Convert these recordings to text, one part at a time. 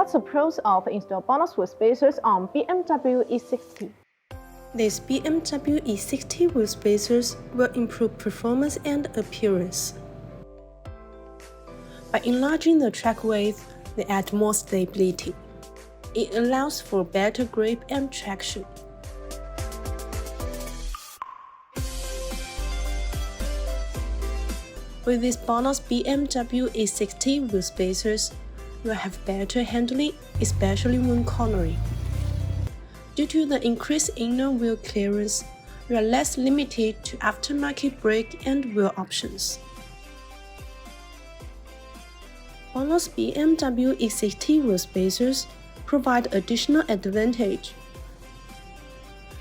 What's the pros of install BONOSS wheel spacers on BMW E60? These BMW E60 wheel spacers will improve performance and appearance. By enlarging the track width, they add more stability. It allows for better grip and traction. With these BONOSS BMW E60 wheel spacers, you'll have better handling, especially when cornering. Due to the increased inner wheel clearance, you are less limited to aftermarket brake and wheel options. BONOSS BMW E60 wheel spacers provide additional advantage.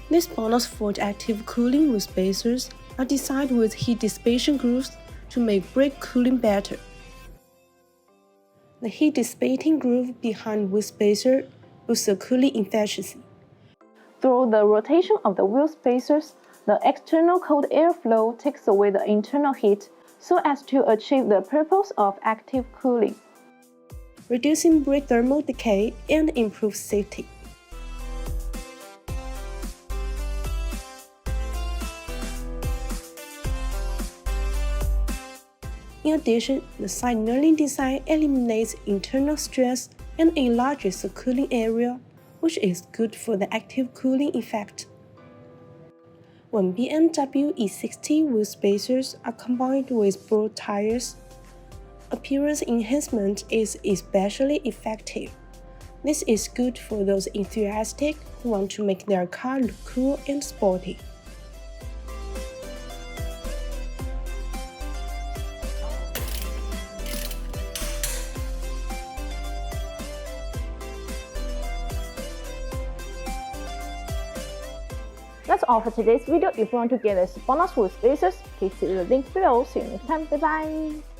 These BONOSS Forge active cooling wheel spacers are designed with heat dissipation grooves to make brake cooling better. The heat dissipating groove behind wheel spacer boosts the cooling efficiency. Through the rotation of the wheel spacers, the external cold airflow takes away the internal heat so as to achieve the purpose of active cooling, reducing brake thermal decay and improve safety. In addition, the side knurling design eliminates internal stress and enlarges the cooling area, which is good for the active cooling effect. When BMW E60 wheel spacers are combined with broad tires, appearance enhancement is especially effective. This is good for those enthusiasts who want to make their car look cool and sporty. That's all for today's video. If you want to get us BONOSS wheel spacers, please see the link below. See you next time. Bye bye.